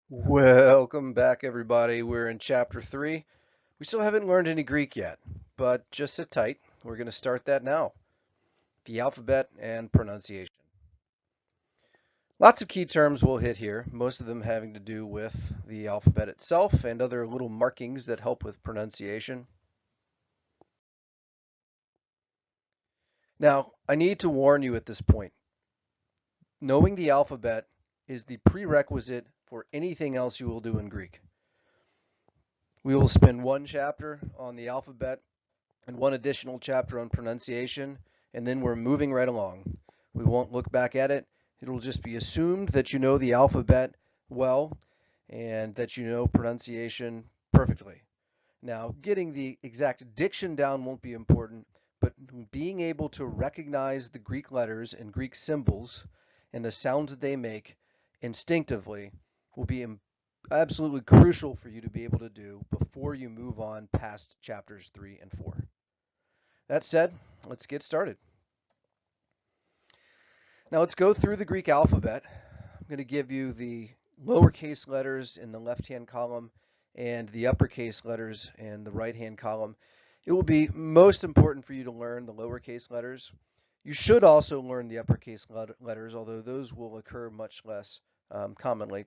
Welcome back, everybody. We're in chapter 3. We still haven't learned any Greek yet, but just sit tight. We're going to start that now. The alphabet and pronunciation. Lots of key terms we'll hit here, most of them having to do with the alphabet itself and other little markings that help with pronunciation. Now, I need to warn you at this point. Knowing the alphabet is the prerequisite for anything else you will do in Greek. We will spend one chapter on the alphabet and one additional chapter on pronunciation, and then we're moving right along. We won't look back at it. It'll just be assumed that you know the alphabet well and that you know pronunciation perfectly. Now, getting the exact diction down won't be important, but being able to recognize the Greek letters and Greek symbols and the sounds that they make instinctively will be absolutely crucial for you to be able to do before you move on past chapters 3 and 4. That said, let's get started. Now let's go through the Greek alphabet. I'm going to give you the lowercase letters in the left-hand column and the uppercase letters in the right-hand column. It will be most important for you to learn the lowercase letters. You should also learn the uppercase letters, although those will occur much less commonly.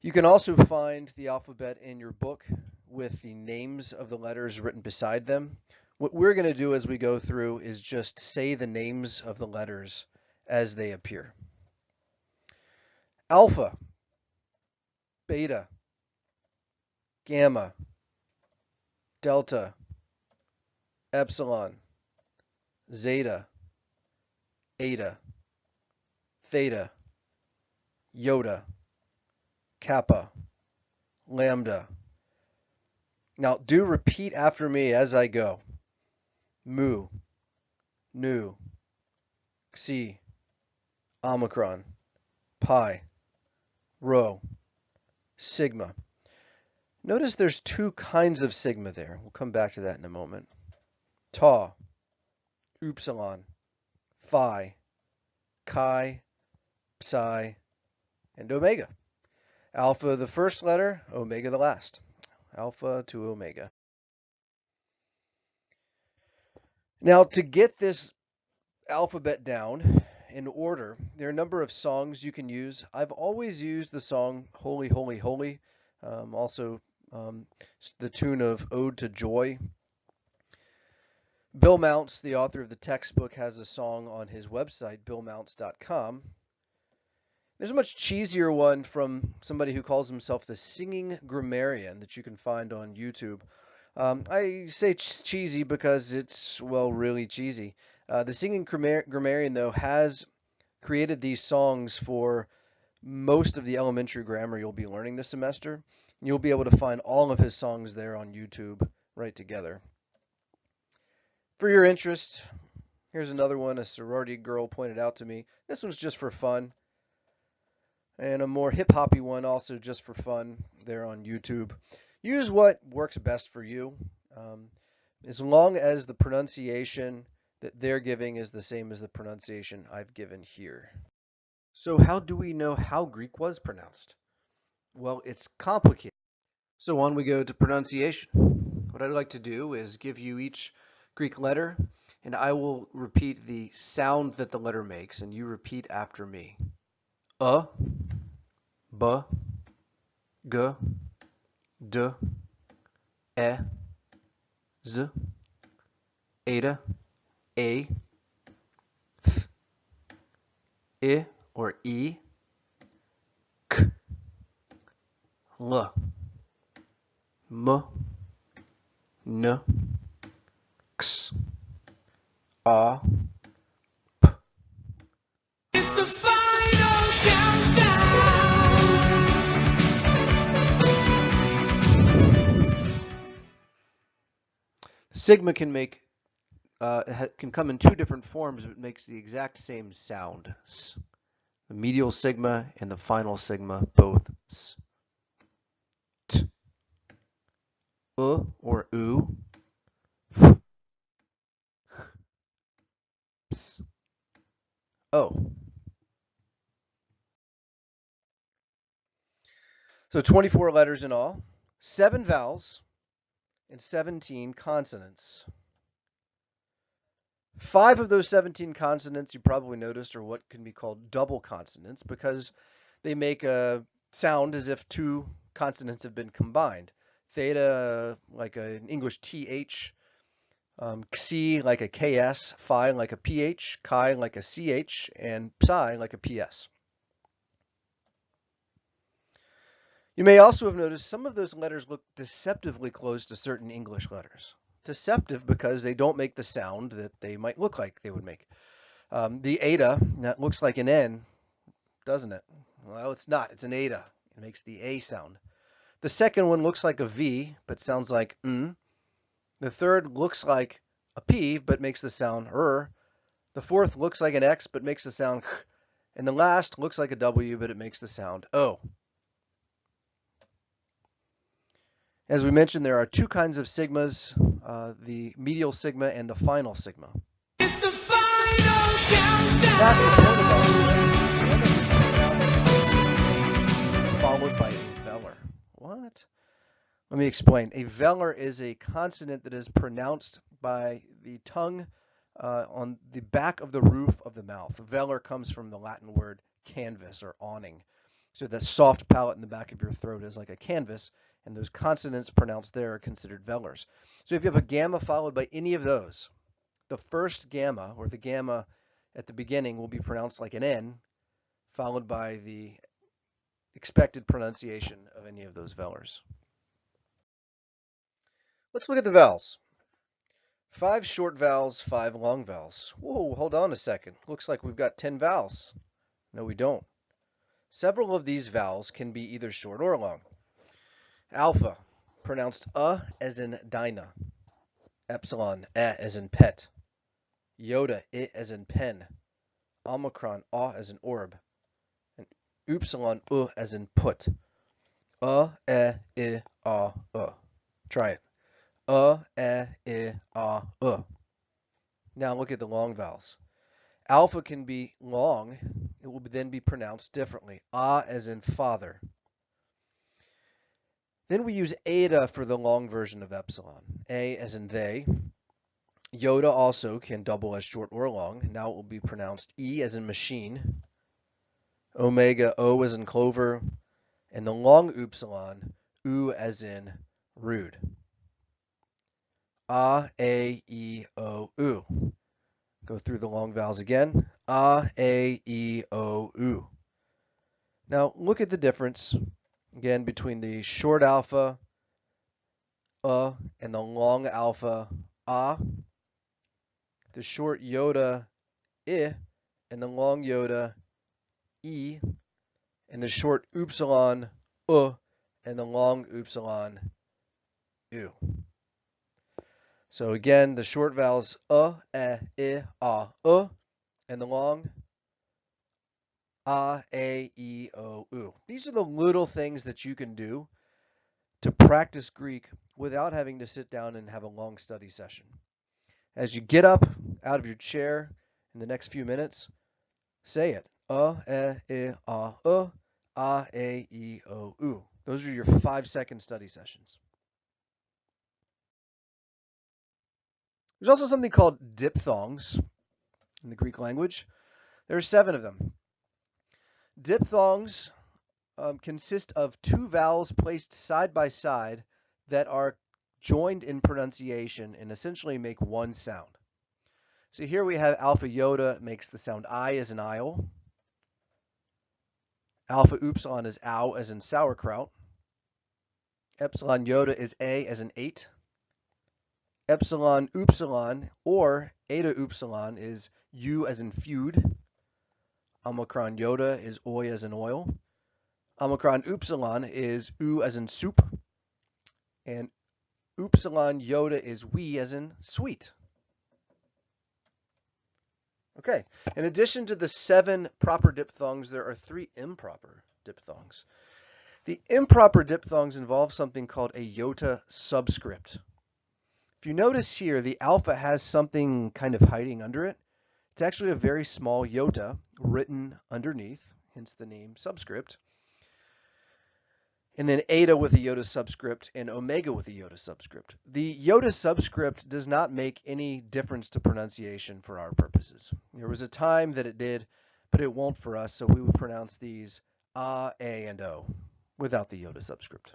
You can also find the alphabet in your book with the names of the letters written beside them. What we're going to do as we go through is just say the names of the letters as they appear. Alpha, beta, gamma, delta, epsilon, zeta, eta, theta, iota, kappa, lambda. Now do repeat after me as I go. Mu, nu, xi, omicron, pi, rho, sigma. Notice there's two kinds of sigma there. We'll come back to that in a moment. Tau, upsilon, phi, chi, psi, and omega. Alpha the first letter, omega the last. Alpha to omega. Now to get this alphabet down in order, there are a number of songs you can use. I've always used the song Holy, Holy, Holy, also the tune of Ode to Joy. Bill Mounts, the author of the textbook, has a song on his website, billmounts.com. There's a much cheesier one from somebody who calls himself the Singing Grammarian that you can find on YouTube. I say cheesy because it's, well, really cheesy. The Singing Grammarian, though, has created these songs for most of the elementary grammar you'll be learning this semester. You'll be able to find all of his songs there on YouTube right together. For your interest, here's another one a sorority girl pointed out to me. This one's just for fun. And a more hip-hoppy one also just for fun there on YouTube. Use what works best for you, as long as the pronunciation that they're giving is the same as the pronunciation I've given here. So how do we know how Greek was pronounced? Well, it's complicated. So on we go to pronunciation. What I'd like to do is give you each Greek letter, and I will repeat the sound that the letter makes, and you repeat after me. B, G, D, E, Z, Eta, A, Th, I or E, K, L, M, N, X, A, P. It's the final countdown. Sigma can make can come in two different forms, but it makes the exact same sound. S. The medial sigma and the final sigma both S. T. Or U. F. Ps. O. So 24 letters in all, 7 vowels, and 17 consonants. 5 of those 17 consonants you probably noticed are what can be called double consonants because they make a sound as if 2 consonants have been combined. Theta like an English TH, Xi like a KS, Phi like a PH, Chi like a CH, and Psi like a PS. You may also have noticed some of those letters look deceptively close to certain English letters. Deceptive because they don't make the sound that they might look like they would make. The eta, that looks like an N, doesn't it? Well, it's not. It's an eta. It makes the A sound. The second one looks like a V, but sounds like n. The third looks like a P, but makes the sound r. The fourth looks like an X, but makes the sound k. And the last looks like a W, but it makes the sound O. As we mentioned, there are 2 kinds of sigmas, the medial sigma and the final sigma. It's the final countdown. That's the point about followed by a velar. What? Let me explain. A velar is a consonant that is pronounced by the tongue on the back of the roof of the mouth. Velar comes from the Latin word canvas or awning. So the soft palate in the back of your throat is like a canvas, and those consonants pronounced there are considered velars. So if you have a gamma followed by any of those, the first gamma, or the gamma at the beginning, will be pronounced like an N, followed by the expected pronunciation of any of those velars. Let's look at the vowels. 5 short vowels, 5 long vowels. Whoa, hold on a second. Looks like we've got 10 vowels. No, we don't. Several of these vowels can be either short or long. Alpha, pronounced as in Dinah. Epsilon, as in pet. Iota, as in pen. Omicron, as in orb. And upsilon, as in put. I, Try it. Now look at the long vowels. Alpha can be long. It will then be pronounced differently. As in father. Then we use eta for the long version of epsilon. A as in they. Iota also can double as short or long. Now it will be pronounced E as in machine. Omega, O as in clover. And the long upsilon, U as in rude. A, E, O, U. Go through the long vowels again. A, E, O, U. Now look at the difference again between the short alpha and the long alpha a, the short iota I and the long iota e, and the short upsilon and the long upsilon u. So again, the short vowels I, and the long A, E, O, U. These are the little things that you can do to practice Greek without having to sit down and have a long study session. As you get up out of your chair in the next few minutes, say it. E, O, U. Those are your 5-second study sessions. There's also something called diphthongs in the Greek language. There are 7 of them. Diphthongs consist of 2 vowels placed side by side that are joined in pronunciation and essentially make one sound. So here we have alpha iota makes the sound I as in aisle. Alpha upsilon is ow as in sauerkraut. Epsilon iota is A as in 8. Epsilon upsilon or eta upsilon is U as in feud. Omicron iota is oi as in oil. Omicron upsilon is U as in soup. And upsilon iota is we as in sweet. Okay, in addition to the 7 proper diphthongs, there are 3 improper diphthongs. The improper diphthongs involve something called a iota subscript. If you notice here, the alpha has something kind of hiding under it. It's actually a very small iota written underneath, hence the name subscript. and then eta with a iota subscript and omega with a iota subscript. The iota subscript does not make any difference to pronunciation for our purposes. There was a time that it did, but it won't for us, so we would pronounce these a, and o without the iota subscript.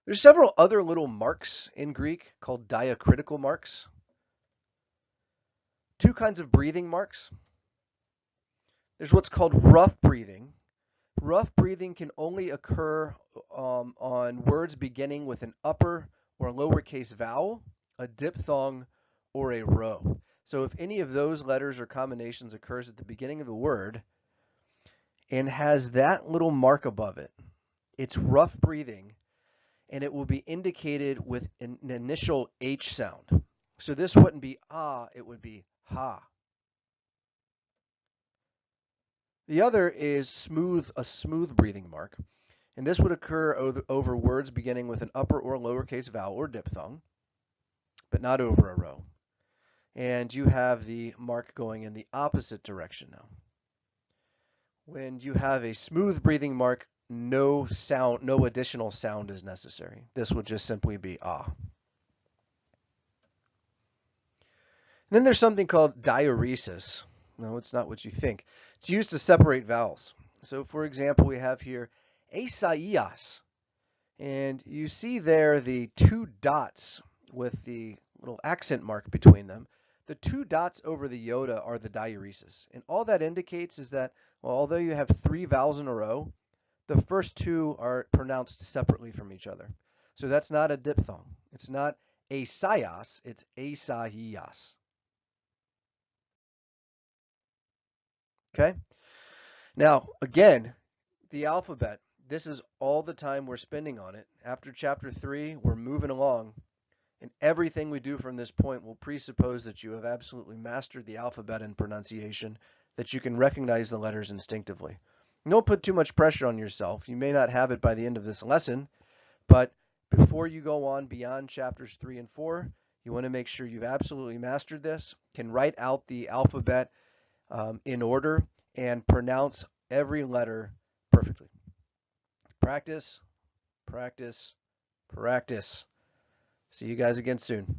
There's several other little marks in Greek called diacritical marks. Two kinds of breathing marks. There's what's called rough breathing. Rough breathing can only occur on words beginning with an upper or lowercase vowel, a diphthong, or a rho. So if any of those letters or combinations occurs at the beginning of a word and has that little mark above it, it's rough breathing, and it will be indicated with an initial H sound. So this wouldn't be ah, it would be ha. The other is a smooth breathing mark, and this would occur over words beginning with an upper or lowercase vowel or diphthong, but not over a rho. And you have the mark going in the opposite direction now. When you have a smooth breathing mark, no additional sound is necessary. This would just simply be ah. And then there's something called diaeresis. No, it's not what you think. It's used to separate vowels. So for example, we have here Esaias, and you see there the two dots with the little accent mark between them. The two dots over the iota are the diaeresis, and all that indicates is that, well, although you have three vowels in a row, the first two are pronounced separately from each other. So that's not a diphthong. It's not Esaias, it's Esaias. Okay? Now, again, the alphabet, this is all the time we're spending on it. After chapter 3, we're moving along, and everything we do from this point will presuppose that you have absolutely mastered the alphabet and pronunciation, that you can recognize the letters instinctively. Don't put too much pressure on yourself. You may not have it by the end of this lesson, but before you go on beyond chapters 3 and 4, you want to make sure you've absolutely mastered this, can write out the alphabet in order, and pronounce every letter perfectly. Practice, practice, practice. See you guys again soon.